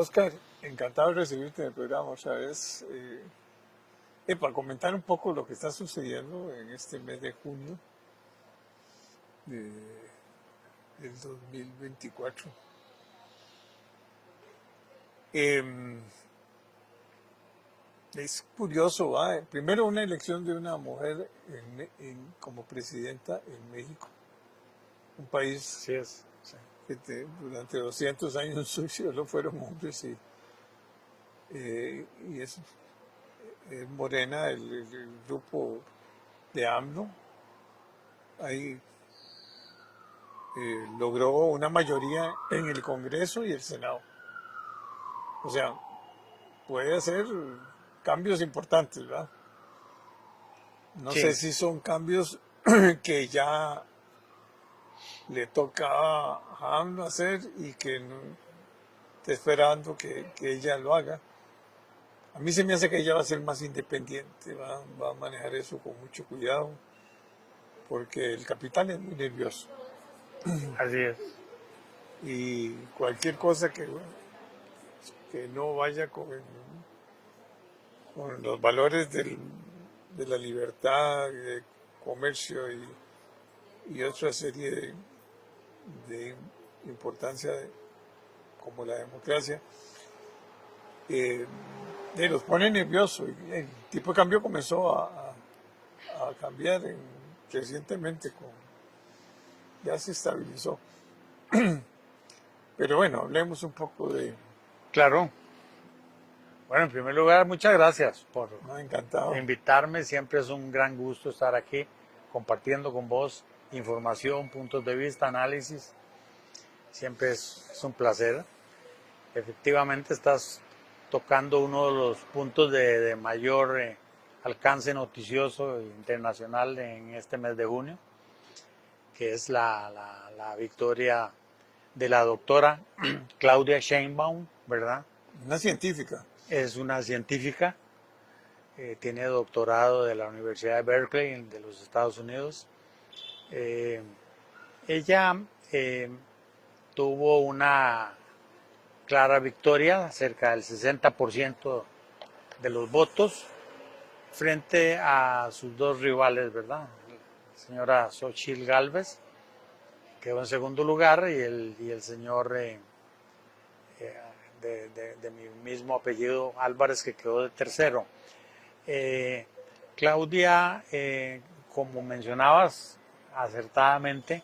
Oscar, encantado de recibirte en el programa otra vez. Para comentar un poco lo que está sucediendo en este mes de junio de- del 2024. Em, es curioso, ¿va? Primero una elección de una mujer como presidenta en México, un país Así es. Sí. que durante 200 años solo fueron hombres y es Morena, el grupo de AMLO, ahí logró una mayoría en el Congreso y el Senado. O sea, puede hacer cambios importantes, ¿verdad? No sé Sí, si son cambios que ya le toca a AMLO hacer y que no, está esperando que ella lo haga. A mí se me hace que ella va a ser más independiente, va a manejar eso con mucho cuidado, porque el capital es muy nervioso así es. y cualquier cosa que no vaya con los valores de la libertad, de comercio y otra serie de importancia como la democracia, eh, los pone nerviosos. El tipo de cambio comenzó a cambiar recientemente, ya se estabilizó. Pero bueno, hablemos un poco de... Claro. Bueno, en primer lugar, muchas gracias por No, encantado. invitarme. Siempre es un gran gusto estar aquí compartiendo con vos información, puntos de vista, análisis. Siempre es un placer. Efectivamente, estás tocando uno de los puntos de mayor alcance noticioso internacional en este mes de junio, que es la victoria de la doctora Claudia Sheinbaum, ¿verdad? Una científica. Es una científica, tiene doctorado de la Universidad de Berkeley de los Estados Unidos. Eh, ella tuvo una clara victoria, cerca del 60% de los votos, frente a sus dos rivales, ¿verdad? La señora Xochitl Gálvez quedó en segundo lugar y el señor de mi mismo apellido Álvarez, que quedó de tercero. Claudia, como mencionabas acertadamente,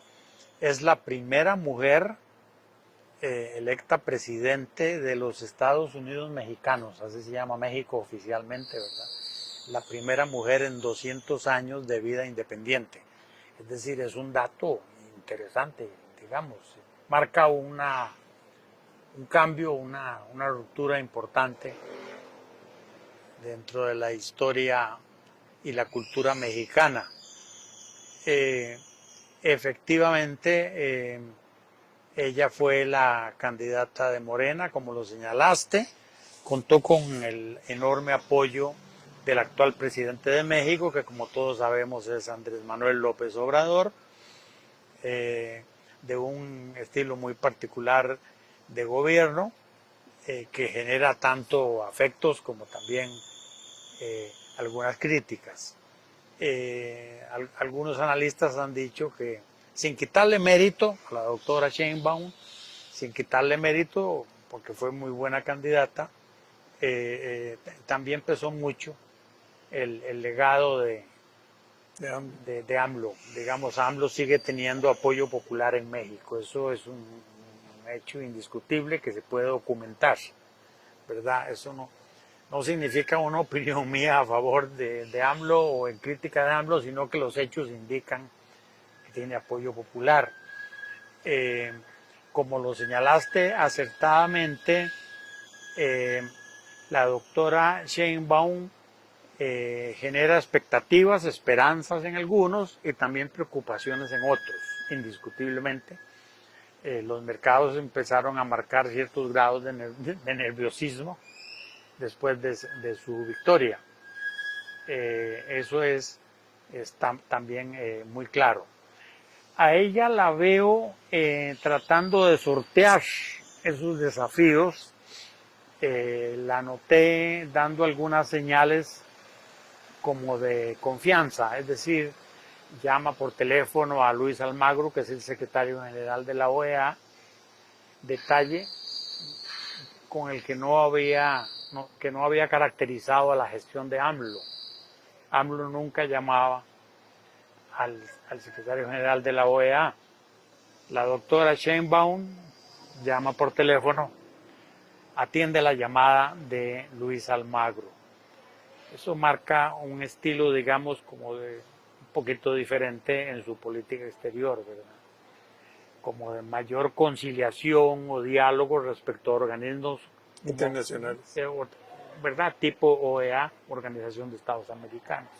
es la primera mujer electa presidente de los Estados Unidos mexicanos, así se llama México oficialmente, ¿verdad? La primera mujer en 200 años de vida independiente. Es decir, es un dato interesante, digamos, marca un cambio, una ruptura importante dentro de la historia y la cultura mexicana. Efectivamente, ella fue la candidata de Morena, como lo señalaste, contó con el enorme apoyo del actual presidente de México, que como todos sabemos es Andrés Manuel López Obrador, de un estilo muy particular de gobierno, que genera tanto afectos como también algunas críticas. Algunos analistas han dicho que, sin quitarle mérito a la doctora Sheinbaum, sin quitarle mérito porque fue muy buena candidata, también pesó mucho el legado de AMLO. Digamos, AMLO sigue teniendo apoyo popular en México. Eso es un hecho indiscutible que se puede documentar, ¿verdad? Eso no significa una opinión mía a favor de AMLO o en crítica de AMLO, sino que los hechos indican que tiene apoyo popular. Como lo señalaste acertadamente, la doctora Sheinbaum genera expectativas, esperanzas en algunos y también preocupaciones en otros, indiscutiblemente. Los mercados empezaron a marcar ciertos grados de nerviosismo después de su victoria. Eso es también muy claro. A ella la veo tratando de sortear esos desafíos la noté dando algunas señales como de confianza, es decir, llama por teléfono a Luis Almagro, que es el secretario general de la OEA, detalle con el que no había caracterizado a la gestión de AMLO. AMLO nunca llamaba al secretario general de la OEA. La doctora Sheinbaum llama por teléfono, atiende la llamada de Luis Almagro. Eso marca un estilo, digamos, como de un poquito diferente en su política exterior, ¿verdad? Como de mayor conciliación o diálogo respecto a organismos internacionales, ¿verdad? Tipo OEA, Organización de Estados Americanos.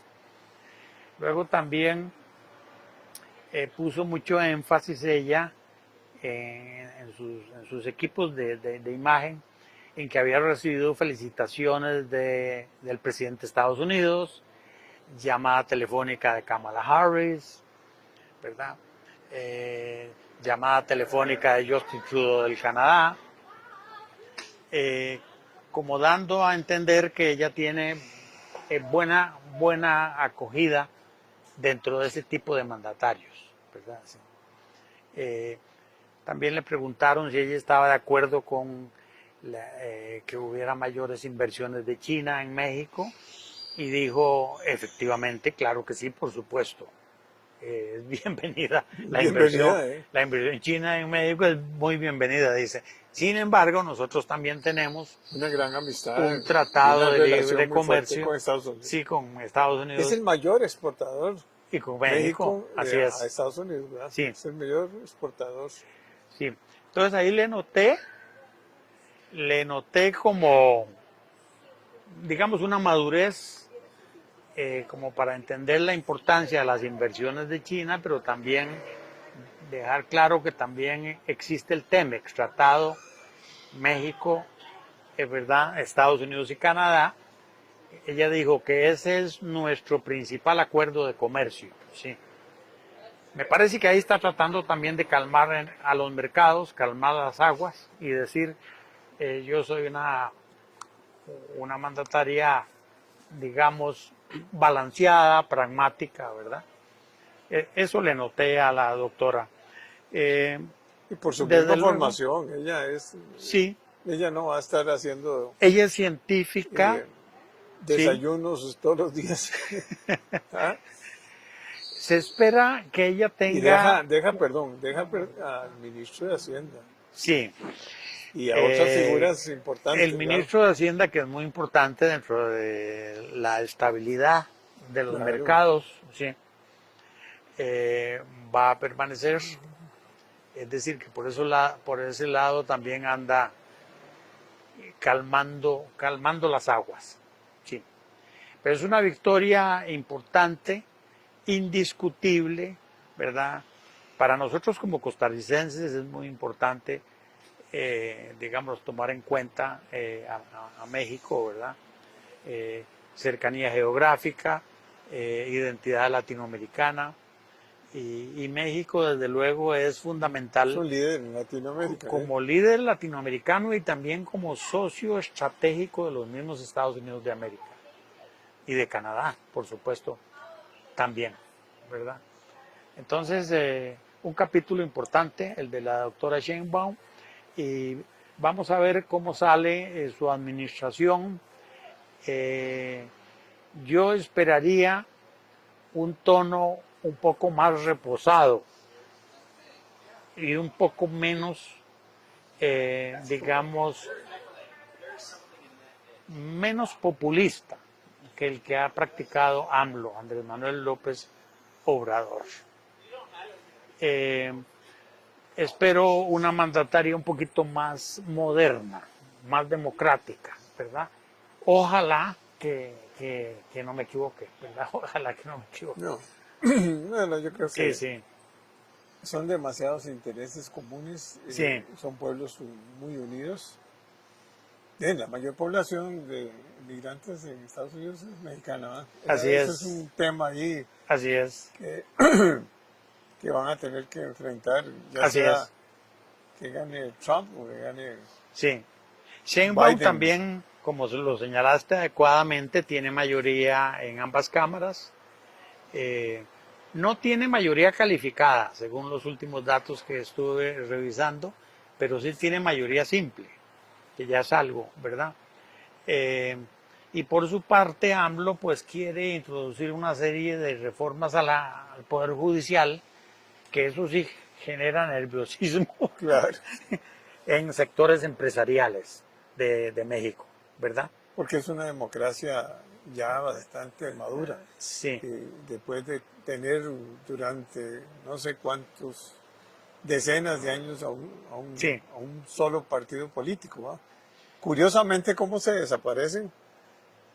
Luego también puso mucho énfasis ella en sus equipos de imagen, en que había recibido felicitaciones del presidente de Estados Unidos, llamada telefónica de Kamala Harris, ¿verdad? Llamada telefónica de Justin Trudeau del Canadá, como dando a entender que ella tiene buena acogida dentro de ese tipo de mandatarios, ¿verdad? Sí. También le preguntaron si ella estaba de acuerdo con que hubiera mayores inversiones de China en México y dijo, efectivamente, claro que sí, por supuesto. Es bienvenida la inversión. La inversión china en México es muy bienvenida, dice. Sin embargo, nosotros también tenemos una gran amistad, un tratado de libre comercio con Estados Unidos. Sí, con Estados Unidos. Es el mayor exportador. Y con México, así es. A Estados Unidos, ¿verdad? Sí. Es el mayor exportador. Sí. Entonces ahí le noté como, digamos, una madurez como para entender la importancia de las inversiones de China, pero también dejar claro que también existe el TEMEX, Tratado México, ¿verdad? Estados Unidos y Canadá. Ella dijo que ese es nuestro principal acuerdo de comercio, sí. Me parece que ahí está tratando también de calmar a los mercados, calmar las aguas y decir, yo soy una mandataria, digamos, balanceada, pragmática, ¿verdad? Eso le noté a la doctora. Y por su misma formación, sí. Ella no va a estar haciendo... Ella es científica. Desayunos ¿sí? Todos los días. ¿Ah? Se espera que ella tenga... Y deja al ministro de Hacienda. Sí. Y a otras figuras importantes. El ministro de Hacienda, que es muy importante dentro de la estabilidad de los mercados, sí, va a permanecer. Es decir, que por ese lado también anda calmando las aguas. Sí. Pero es una victoria importante, indiscutible, ¿verdad? Para nosotros como costarricenses es muy importante, digamos, tomar en cuenta a México, ¿verdad? Cercanía geográfica, identidad latinoamericana, y México desde luego es fundamental. Es un líder en Latinoamérica. Como líder latinoamericano y también como socio estratégico de los mismos Estados Unidos de América y de Canadá, por supuesto, también, ¿verdad? Entonces, un capítulo importante, el de la doctora Sheinbaum, y vamos a ver cómo sale su administración. Yo esperaría un tono un poco más reposado y un poco menos, digamos, menos populista que el que ha practicado AMLO, Andrés Manuel López Obrador. Espero una mandataria un poquito más moderna, más democrática, ¿verdad? Ojalá que no me equivoque, ¿verdad? Ojalá que no me equivoque. No, bueno, yo creo que sí. Son demasiados intereses comunes, sí. Son pueblos muy unidos. La mayor población de migrantes en Estados Unidos es mexicana, ¿eh? Así es. Ese es un tema ahí. Así es. Que van a tener que enfrentar, ya Así sea es. que gane Trump o que gane... Sí. Sheinbaum Biden. también, como lo señalaste adecuadamente, tiene mayoría en ambas cámaras. No tiene mayoría calificada, según los últimos datos que estuve revisando, pero sí tiene mayoría simple, que ya es algo, ¿verdad? Y por su parte, AMLO pues quiere introducir una serie de reformas al Poder Judicial, que eso sí genera nerviosismo Claro, en sectores empresariales de México, ¿verdad? porque es una democracia ya bastante madura. Sí, Después de tener durante no sé cuántos decenas de años sí. a un solo partido político, ¿va? Curiosamente, cómo se desaparecen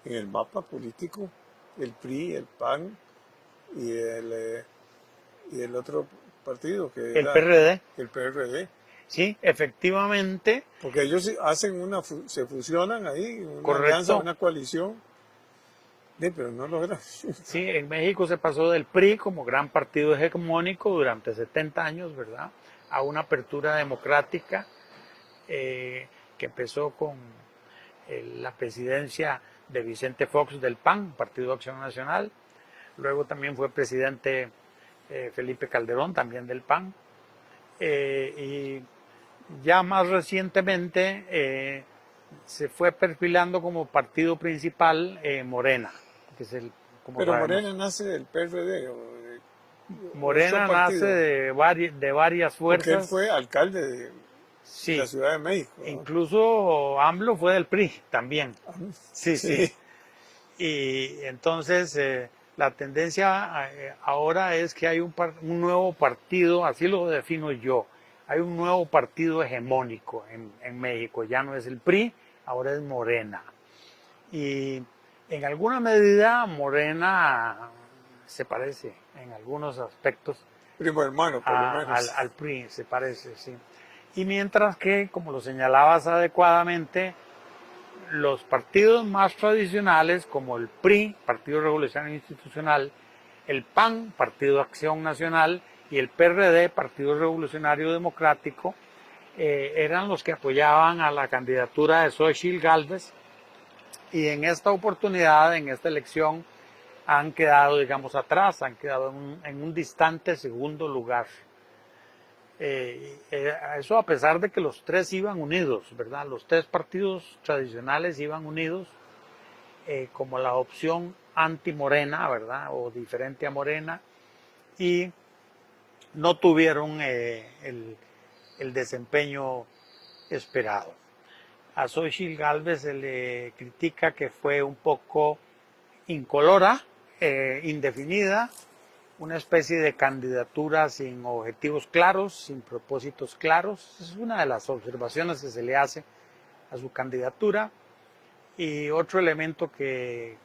en el mapa político el PRI, el PAN y el otro partido que El era PRD, el PRD, sí, efectivamente, porque ellos hacen se fusionan ahí, una alianza, correcto. una coalición, pero no logran. Sí, en México se pasó del PRI como gran partido hegemónico durante 70 años, ¿verdad? A una apertura democrática que empezó con la presidencia de Vicente Fox del PAN, Partido de Acción Nacional. Luego también fue presidente Felipe Calderón, también del PAN. Y ya más recientemente se fue perfilando como partido principal Morena, que es como Pero sabemos. Morena nace del PRD o de otro Morena nace partido, de varias porque él fue fuerzas, alcalde de la sí. Ciudad de México, ¿no? Incluso AMLO fue del PRI también. Sí, sí. Sí, Y entonces la tendencia ahora es que hay un nuevo partido, así lo defino yo, hay un nuevo partido hegemónico en México, ya no es el PRI, ahora es Morena. Y en alguna medida Morena se parece en algunos aspectos primo hermano, por lo menos. al PRI, se parece, sí. Y mientras que, como lo señalabas adecuadamente, los partidos más tradicionales como el PRI, Partido Revolucionario Institucional, el PAN, Partido de Acción Nacional, y el PRD, Partido Revolucionario Democrático, eran los que apoyaban a la candidatura de Xochitl Gálvez, y en esta oportunidad, en esta elección, han quedado, digamos, atrás, han quedado en un distante segundo lugar. Eso a pesar de que los tres iban unidos, ¿verdad? Los tres partidos tradicionales iban unidos como la opción anti-Morena, ¿verdad? O diferente a Morena, y no tuvieron el desempeño esperado. A Xochitl Gálvez se le critica que fue un poco incolora, indefinida, una especie de candidatura sin objetivos claros, sin propósitos claros. Es una de las observaciones que se le hace a su candidatura. Y otro elemento que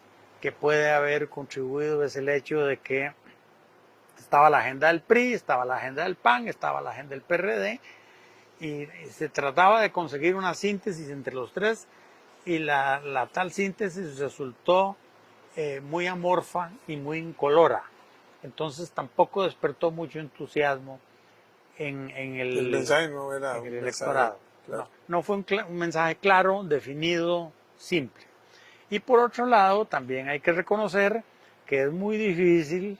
puede haber contribuido es el hecho de que estaba la agenda del PRI, estaba la agenda del PAN, estaba la agenda del PRD, y se trataba de conseguir una síntesis entre los tres, y la tal síntesis resultó muy amorfa y muy incolora. Entonces tampoco despertó mucho entusiasmo en El mensaje no era en el un mensaje electorado. claro. No fue un mensaje claro, definido, simple. Y por otro lado, también hay que reconocer que es muy difícil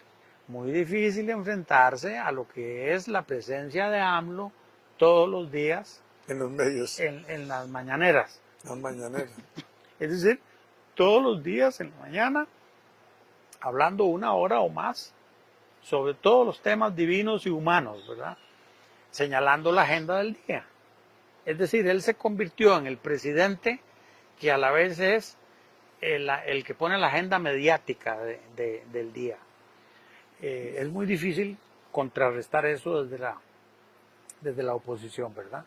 enfrentarse a lo que es la presencia de AMLO todos los días En los medios, en las mañaneras. las mañaneras. Es decir, todos los días en la mañana, hablando una hora o más sobre todos los temas divinos y humanos, ¿verdad? Señalando la agenda del día. Es decir, él se convirtió en el presidente que a la vez es el que pone la agenda mediática del día. Es muy difícil contrarrestar eso desde la oposición, ¿verdad?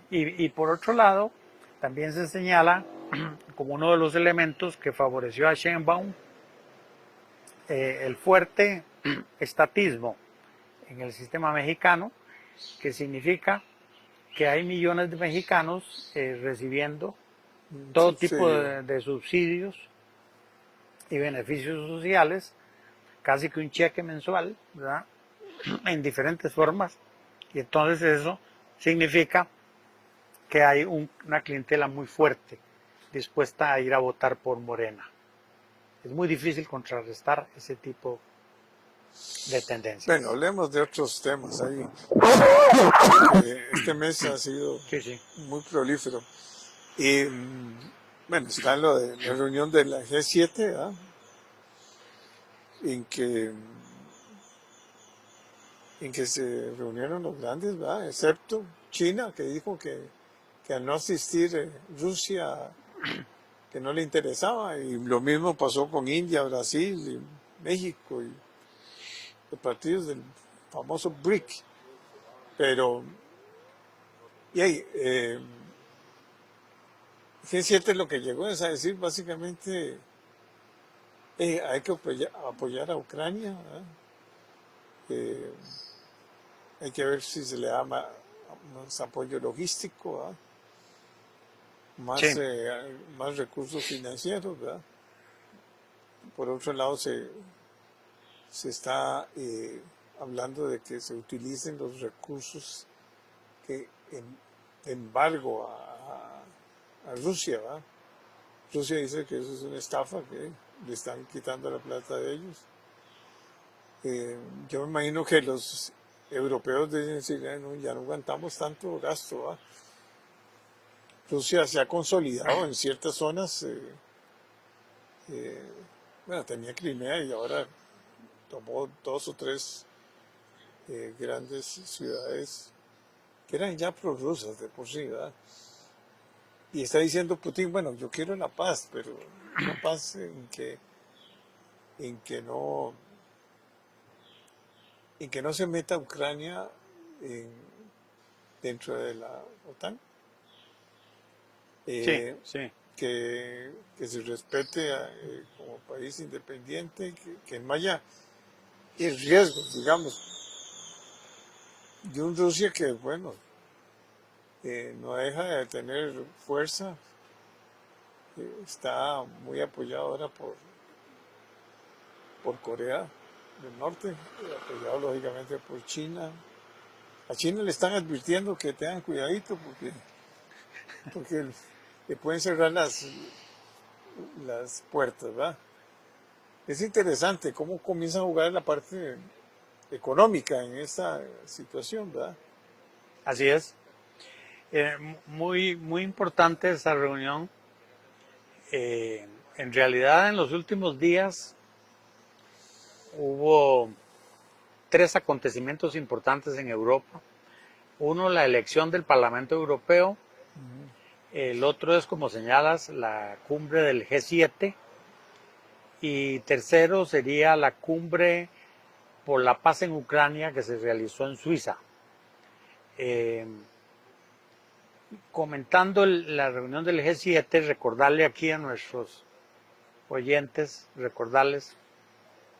Y por otro lado, también se señala como uno de los elementos que favoreció a Sheinbaum el fuerte estatismo en el sistema mexicano, que significa que hay millones de mexicanos recibiendo todo tipo de subsidios y beneficios sociales, casi que un cheque mensual, ¿verdad? En diferentes formas. Y entonces eso significa que hay una clientela muy fuerte dispuesta a ir a votar por Morena. Es muy difícil contrarrestar ese tipo de tendencias. Bueno, hablemos de otros temas ahí. Este mes ha sido Sí, sí. muy prolífero. Y bueno, está lo de la reunión de la G7, ¿verdad? En que se reunieron los grandes, ¿verdad? Excepto China, que dijo que al no asistir Rusia, que no le interesaba. Y lo mismo pasó con India, Brasil, y México y los partidos del famoso BRIC. Pero, y ahí, G7 lo que llegó es a decir básicamente hay que apoyar a Ucrania, ¿verdad? Hay que ver si se le da más apoyo logístico, ¿verdad? Más, Sí. más recursos financieros, ¿verdad? Por otro lado, se está hablando de que se utilicen los recursos que de embargo a Rusia, ¿verdad? Rusia dice que eso es una estafa, que le están quitando la plata de ellos. Yo me imagino que los europeos dicen decir, no, ya no aguantamos tanto gasto, ¿verdad? Rusia se ha consolidado en ciertas zonas, bueno, tenía Crimea y ahora tomó 2 o 3 grandes ciudades que eran ya prorrusas de por sí, ¿verdad? Y está diciendo Putin, bueno, yo quiero la paz, pero una paz en que no se meta Ucrania dentro de la OTAN, Sí, sí. que se respete como país independiente, que no haya riesgos, digamos, de un Rusia que, bueno, no deja de tener fuerza, está muy apoyado ahora por Corea del Norte, apoyado lógicamente por China. A China le están advirtiendo que tengan cuidadito porque le pueden cerrar las puertas, ¿verdad? Es interesante cómo comienza a jugar la parte económica en esta situación, ¿verdad? Así es. Muy importante esa reunión. En realidad, en los últimos días hubo 3 acontecimientos importantes en Europa. Uno, la elección del Parlamento Europeo. El otro es, como señalas, la cumbre del G7. Y tercero sería la cumbre por la paz en Ucrania que se realizó en Suiza. Comentando la reunión del G7, recordarle aquí a nuestros oyentes, recordarles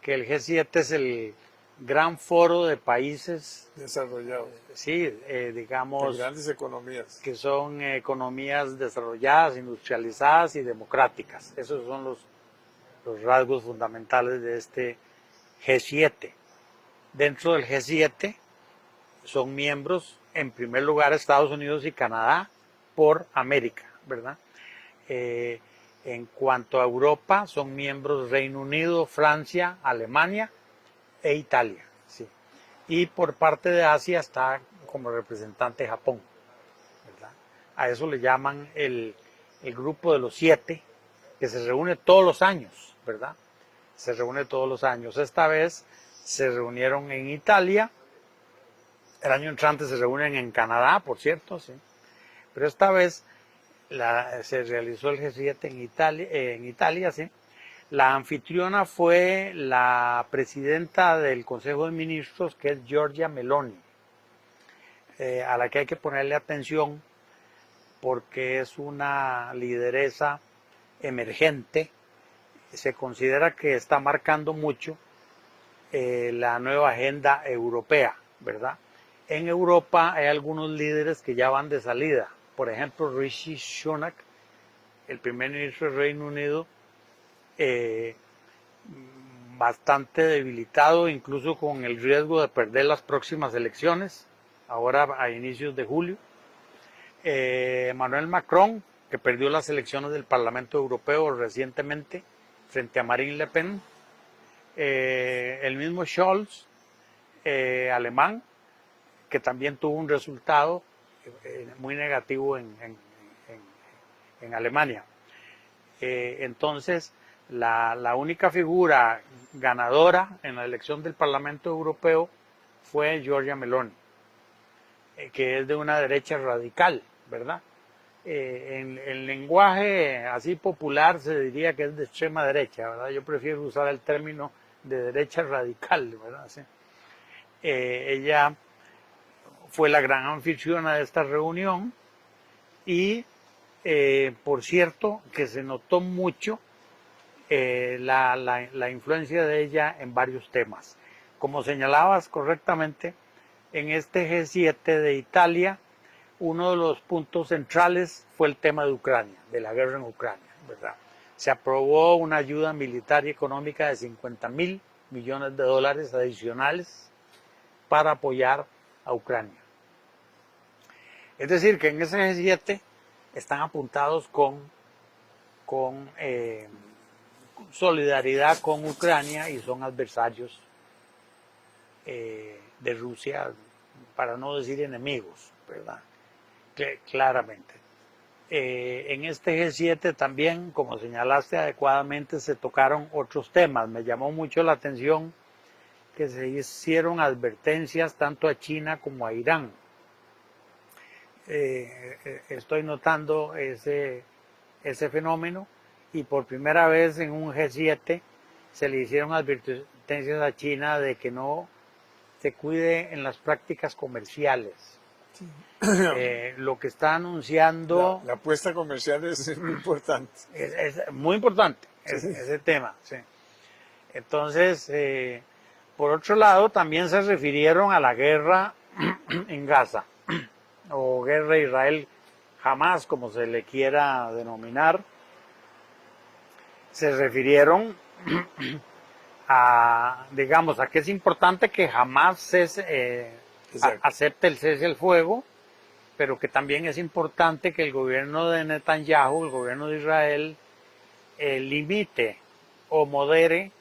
que el G7 es el gran foro de países, Desarrollado, sí, de digamos, grandes economías. que son economías desarrolladas, industrializadas y democráticas. Esos son los rasgos fundamentales de este G7. Dentro del G7 son miembros, en primer lugar, Estados Unidos y Canadá por América, ¿verdad? En cuanto a Europa, son miembros Reino Unido, Francia, Alemania e Italia. Sí. Y por parte de Asia está como representante Japón, ¿verdad? A eso le llaman el grupo de los 7, que se reúne todos los años, ¿verdad? Se reúne todos los años. Esta vez se reunieron en Italia. El año entrante se reúnen en Canadá, por cierto, sí. Pero esta vez se realizó el G7 en Italia, sí. La anfitriona fue la presidenta del Consejo de Ministros, que es Giorgia Meloni, a la que hay que ponerle atención porque es una lideresa emergente. Se considera que está marcando mucho la nueva agenda europea, ¿verdad? En Europa hay algunos líderes que ya van de salida. Por ejemplo, Rishi Sunak, el primer ministro del Reino Unido, bastante debilitado, incluso con el riesgo de perder las próximas elecciones, ahora a inicios de julio. Emmanuel Macron, que perdió las elecciones del Parlamento Europeo recientemente frente a Marine Le Pen, el mismo Scholz, alemán, que también tuvo un resultado muy negativo en Alemania. Entonces, la única figura ganadora en la elección del Parlamento Europeo fue Giorgia Meloni, que es de una derecha radical, ¿verdad? En el lenguaje así popular se diría que es de extrema derecha, ¿verdad? Yo prefiero usar el término de derecha radical, ¿verdad? Sí. Ella fue la gran anfitriona de esta reunión y, por cierto, que se notó mucho la influencia de ella en varios temas. Como señalabas correctamente, en este G7 de Italia, uno de los puntos centrales fue el tema de Ucrania, de la guerra en Ucrania, ¿verdad? Se aprobó una ayuda militar y económica de 50.000 millones de dólares adicionales para apoyar a Ucrania. Es decir, que en ese G7 están apuntados con solidaridad con Ucrania y son adversarios de Rusia, para no decir enemigos, ¿verdad? Claramente. En este G7 también, como señalaste adecuadamente, se tocaron otros temas. Me llamó mucho la atención que se hicieron advertencias tanto a China como a Irán. Estoy notando ese fenómeno y por primera vez en un G7 se le hicieron advertencias a China de que no se cuide en las prácticas comerciales. Sí. Lo que está anunciando... La apuesta comercial es muy importante. Es muy importante ese tema. Sí. Entonces, por otro lado, también se refirieron a la guerra en Gaza, o guerra Israel-Hamás, como se le quiera denominar. Se refirieron digamos, a que es importante que Hamás acepte el cese al fuego, pero que también es importante que el gobierno de Netanyahu, el gobierno de Israel, limite o modere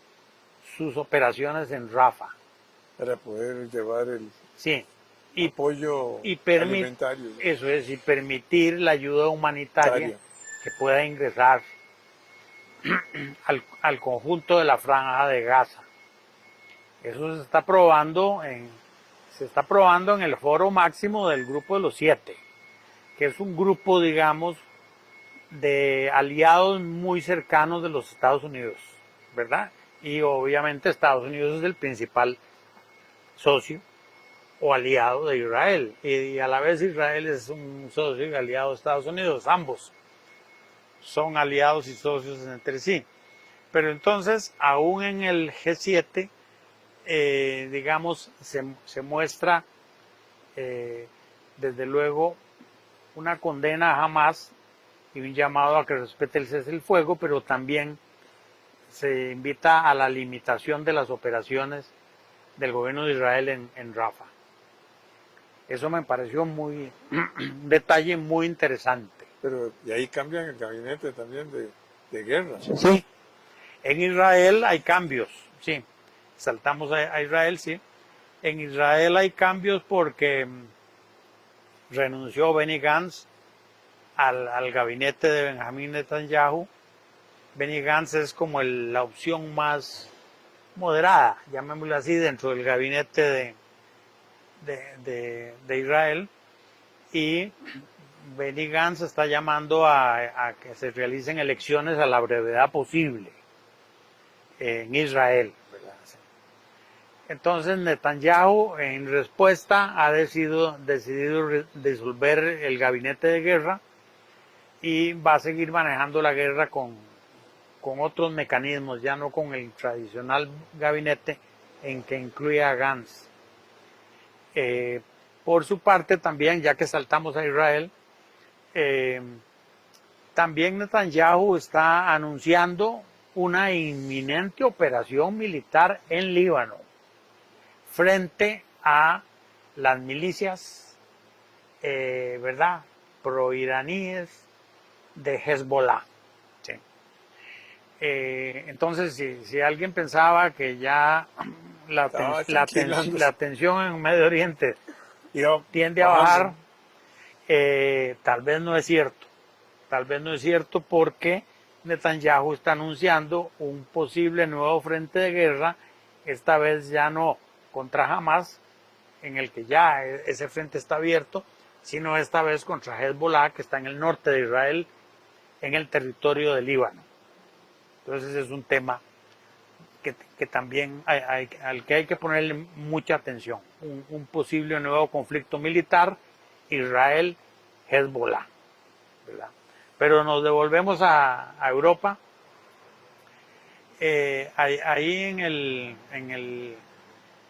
sus operaciones en Rafah. Para poder llevar el apoyo alimentario. Eso es, y permitir la ayuda humanitaria que pueda ingresar al conjunto de la franja de Gaza. Eso se está probando en el foro máximo del Grupo de los 7, que es un grupo, digamos, de aliados muy cercanos de los Estados Unidos, ¿verdad? Y obviamente Estados Unidos es el principal socio o aliado de Israel, y a la vez Israel es un socio y aliado de Estados Unidos, ambos son aliados y socios entre sí. Pero entonces, aún en el G7, digamos, se muestra, desde luego, una condena a Hamás y un llamado a que respete el cese del fuego, pero también se invita a la limitación de las operaciones del gobierno de Israel en Rafah. Eso me pareció un detalle muy interesante. Pero y ahí cambian el gabinete también de guerra. Sí, en Israel hay cambios, sí. Saltamos a Israel, sí. En Israel hay cambios porque renunció Benny Gantz al gabinete de Benjamín Netanyahu. Benny Gantz es como la opción más moderada, llamémoslo así, dentro del gabinete de Israel. Y Benny Gantz está llamando a que se realicen elecciones a la brevedad posible en Israel, ¿verdad? Entonces Netanyahu, en respuesta, ha decidido disolver el gabinete de guerra y va a seguir manejando la guerra con otros mecanismos, ya no con el tradicional gabinete en que incluye a Gantz. Por su parte también, ya que saltamos a Israel, también Netanyahu está anunciando una inminente operación militar en Líbano frente a las milicias, ¿verdad?, proiraníes de Hezbollah. ¿Sí? Entonces, si alguien pensaba que ya Estaba tranquilándose. la tensión en Medio Oriente Iba tiende a bajando, bajar, ¿no? tal vez no es cierto. Tal vez no es cierto porque Netanyahu está anunciando un posible nuevo frente de guerra, esta vez ya no contra Hamas, en el que ya ese frente está abierto, sino esta vez contra Hezbollah, que está en el norte de Israel, en el territorio del Líbano. Entonces es un tema que también al que hay que ponerle mucha atención. Un posible nuevo conflicto militar, Israel-Hezbollah, ¿verdad? Pero nos devolvemos a Europa. Ahí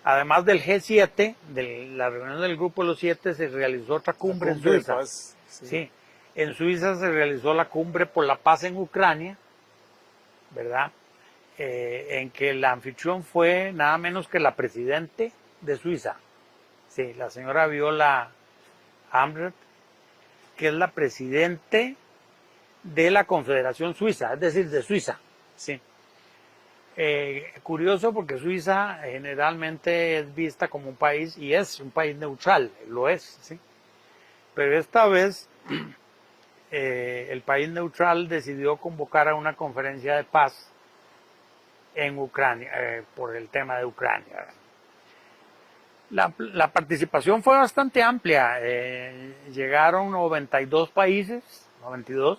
además del G7, de la reunión del Grupo de los Siete, se realizó otra La cumbre en cumbre de Suiza. paz. Sí. Sí, en Suiza se realizó la cumbre por la paz en Ucrania, ¿verdad? En que el anfitrión fue nada menos que la presidente de Suiza, sí, la señora Viola Amherd, que es la presidente de la Confederación Suiza, es decir, de Suiza. Sí. Curioso porque Suiza generalmente es vista como un país, y es un país neutral, lo es, ¿sí? Pero esta vez el país neutral decidió convocar a una conferencia de paz en Ucrania, por el tema de Ucrania. La participación fue bastante amplia, llegaron 92 países, 92,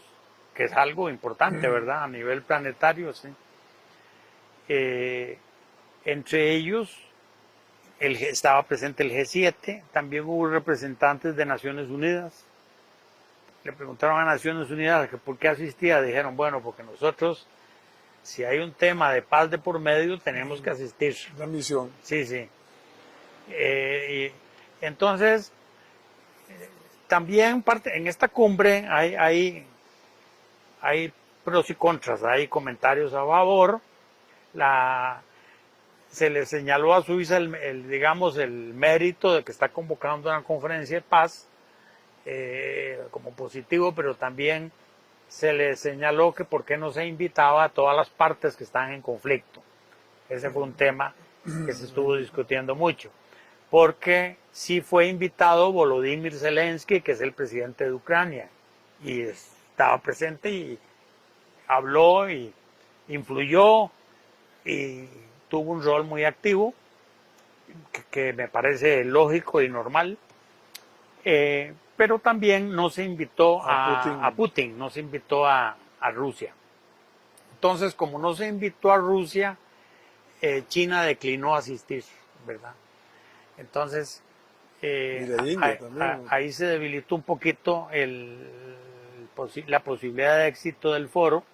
que es algo importante, ¿verdad? A nivel planetario, sí. Entre ellos estaba presente el G7, también hubo representantes de Naciones Unidas. Le preguntaron a Naciones Unidas que por qué asistía, dijeron, bueno, porque nosotros, si hay un tema de paz de por medio, tenemos que asistir. La misión. Sí, sí. Y entonces, también en esta cumbre hay pros y contras, hay comentarios a favor. Se le señaló a Suiza digamos, el mérito de que está convocando una conferencia de paz como positivo, pero también se le señaló que por qué no se invitaba a todas las partes que están en conflicto. Ese fue un tema que se estuvo discutiendo mucho, porque sí fue invitado Volodymyr Zelensky, que es el presidente de Ucrania, y estaba presente y habló y influyó y tuvo un rol muy activo, que me parece lógico y normal, pero también no se invitó a Putin, no se invitó a Rusia. Entonces, como no se invitó a Rusia, China declinó asistir, ¿verdad? Entonces, ahí se debilitó un poquito la posibilidad de éxito del foro,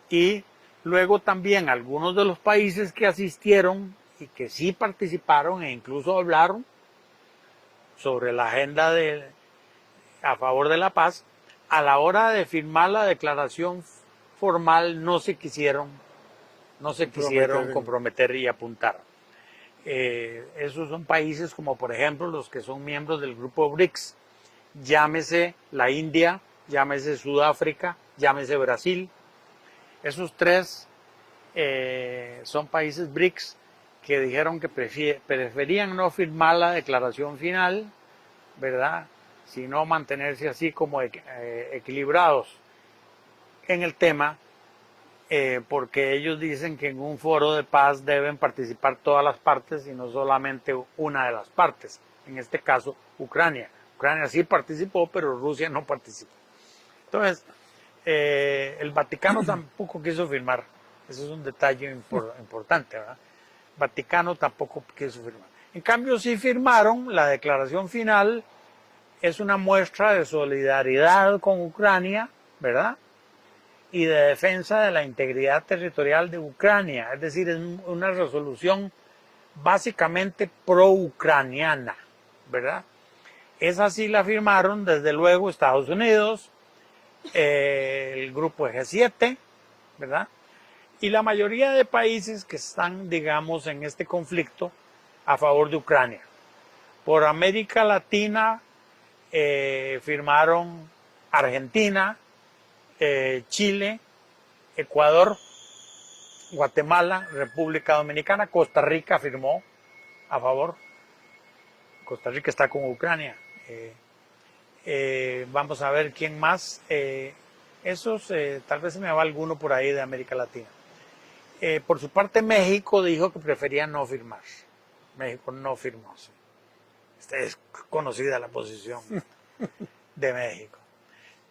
y luego también algunos de los países que asistieron y que sí participaron e incluso hablaron sobre la agenda a favor de la paz, a la hora de firmar la declaración formal no se quisieron comprometer y apuntar. Esos son países como por ejemplo los que son miembros del grupo BRICS, llámese la India, llámese Sudáfrica, llámese Brasil. Esos tres son países BRICS que dijeron que preferían no firmar la declaración final, ¿verdad? Sino mantenerse así como equilibrados en el tema, porque ellos dicen que en un foro de paz deben participar todas las partes y no solamente una de las partes, en este caso Ucrania. Ucrania sí participó, pero Rusia no participó. Entonces, el Vaticano tampoco quiso firmar. Ese es un detalle importante, ¿verdad? El Vaticano tampoco quiso firmar. En cambio, sí firmaron la declaración final. Es una muestra de solidaridad con Ucrania, ¿verdad? Y de defensa de la integridad territorial de Ucrania. Es decir, es una resolución básicamente pro-ucraniana, ¿verdad? Esa sí la firmaron, desde luego, Estados Unidos, el grupo G7, ¿verdad? Y la mayoría de países que están, digamos, en este conflicto a favor de Ucrania. Por América Latina firmaron Argentina, Chile, Ecuador, Guatemala, República Dominicana, Costa Rica firmó a favor. Costa Rica está con Ucrania. Vamos a ver quién más. Tal vez se me va alguno por ahí de América Latina. Por su parte, México dijo que prefería no firmar. México no firmó. Sí. Es conocida la posición de México.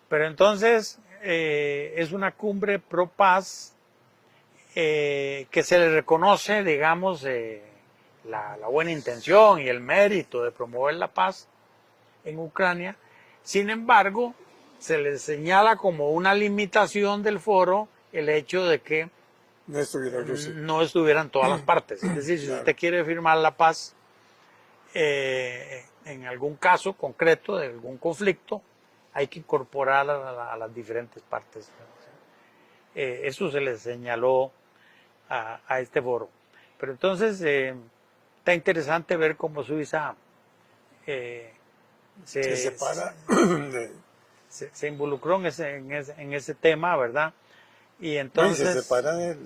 Pero entonces es una cumbre pro paz que se le reconoce, digamos, la buena intención y el mérito de promover la paz en Ucrania. Sin embargo, se le señala como una limitación del foro el hecho de que No estuviera Rusia. no estuvieran todas las partes. Es decir, si Claro. usted quiere firmar la paz en algún caso concreto de algún conflicto, hay que incorporar a las diferentes partes. Eso se le señaló a este foro. Pero entonces está interesante ver cómo Suiza Se separa se involucró en ese tema, ¿verdad? Y no, y entonces se separa de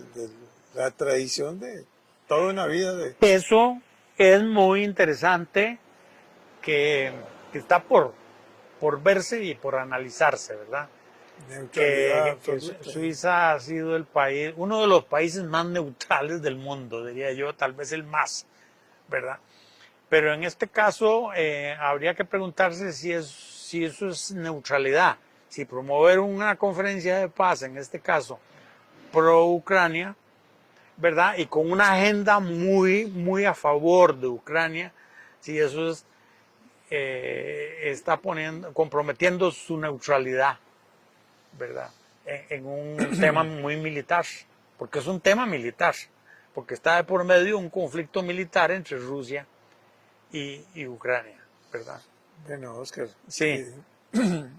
la tradición de toda una vida de eso es muy interesante que está por verse y por analizarse, ¿verdad? neutralidad Que absoluta. Suiza ha sido el país, uno de los países más neutrales del mundo, diría yo, tal vez el más, ¿verdad? Pero en este caso habría que preguntarse si eso es neutralidad, si promover una conferencia de paz, en este caso, pro Ucrania, ¿verdad? Y con una agenda muy, muy a favor de Ucrania, si eso está comprometiendo su neutralidad, ¿verdad? En un tema muy militar, porque es un tema militar, porque está de por medio un conflicto militar entre Rusia y Ucrania, ¿verdad? Bueno, Oscar, Sí,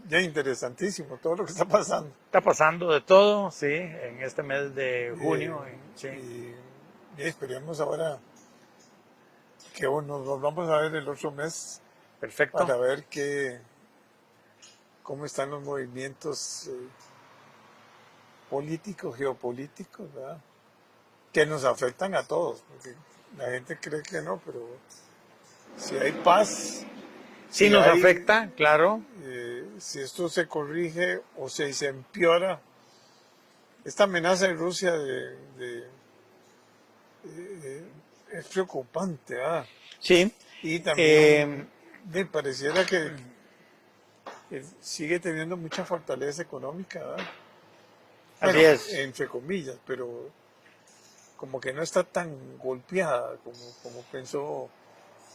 ya interesantísimo todo lo que está pasando. está pasando de todo, sí, en este mes de junio, sí, Y esperemos ahora que nos volvamos a ver el otro mes perfecto. para ver cómo están los movimientos políticos, geopolíticos, ¿verdad? Que nos afectan a todos, porque la gente cree que no, pero si hay paz, Sí si nos hay, afecta, claro, si esto se corrige o si se empeora, esta amenaza de Rusia es preocupante, ¿verdad? sí. Y también pareciera que sigue teniendo mucha fortaleza económica, ¿verdad? Así Bueno, es. entre comillas, pero como que no está tan golpeada como pensó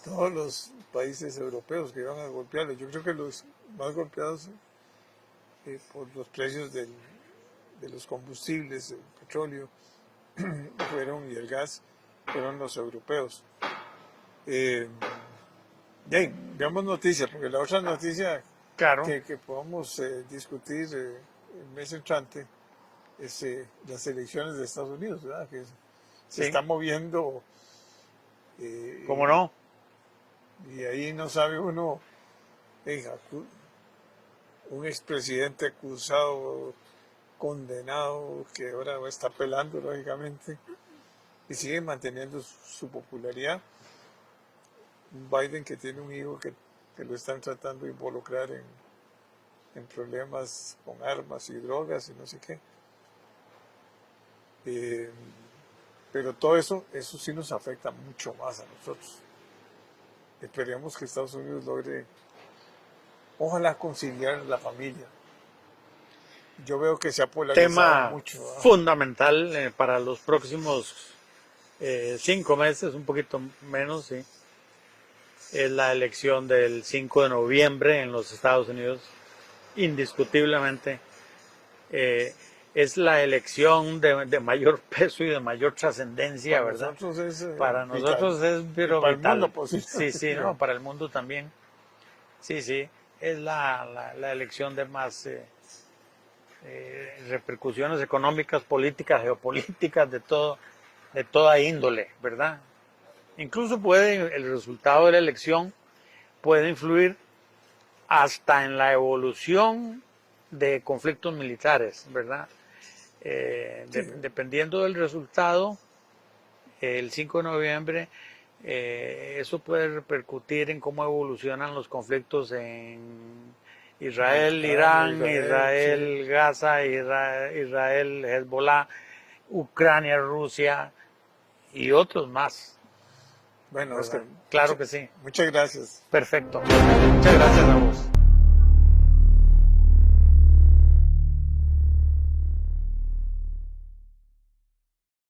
todos los países europeos que iban a golpearlo. Yo creo que los más golpeados por los precios de los combustibles, el petróleo y el gas fueron los europeos. Bien, veamos noticias, porque la otra noticia Claro, que podamos discutir el mes entrante es las elecciones de Estados Unidos, ¿verdad? Que se sí, está moviendo ¿cómo no? y ahí no sabe uno, un expresidente acusado, condenado, que ahora está apelando lógicamente y sigue manteniendo su popularidad. Un Biden que tiene un hijo que lo están tratando de involucrar en problemas con armas y drogas y no sé qué. Pero todo eso sí nos afecta mucho más a nosotros. Esperemos que Estados Unidos logre, ojalá, conciliar la familia. Yo veo que se ha polarizado Tema mucho, ¿verdad? fundamental para los próximos 5 meses, un poquito menos, sí. Es la elección del 5 de noviembre en los Estados Unidos. Indiscutiblemente es la elección de mayor peso y de mayor trascendencia, Para ¿verdad? nosotros es Para vital. nosotros es Y para el mundo, vital. posiblemente. Sí, sí, no, para el mundo también. Sí, sí, es la elección de más repercusiones económicas, políticas, geopolíticas, de toda índole, ¿verdad? Incluso el resultado de la elección puede influir hasta en la evolución de conflictos militares, ¿verdad? Dependiendo del resultado, el 5 de noviembre, eso puede repercutir en cómo evolucionan los conflictos en Israel, Irán, Israel, Gaza, Israel, Hezbollah, Ucrania, Rusia y otros más. Bueno, Oscar, Claro que sí. muchas gracias. Perfecto. Muchas gracias a vos.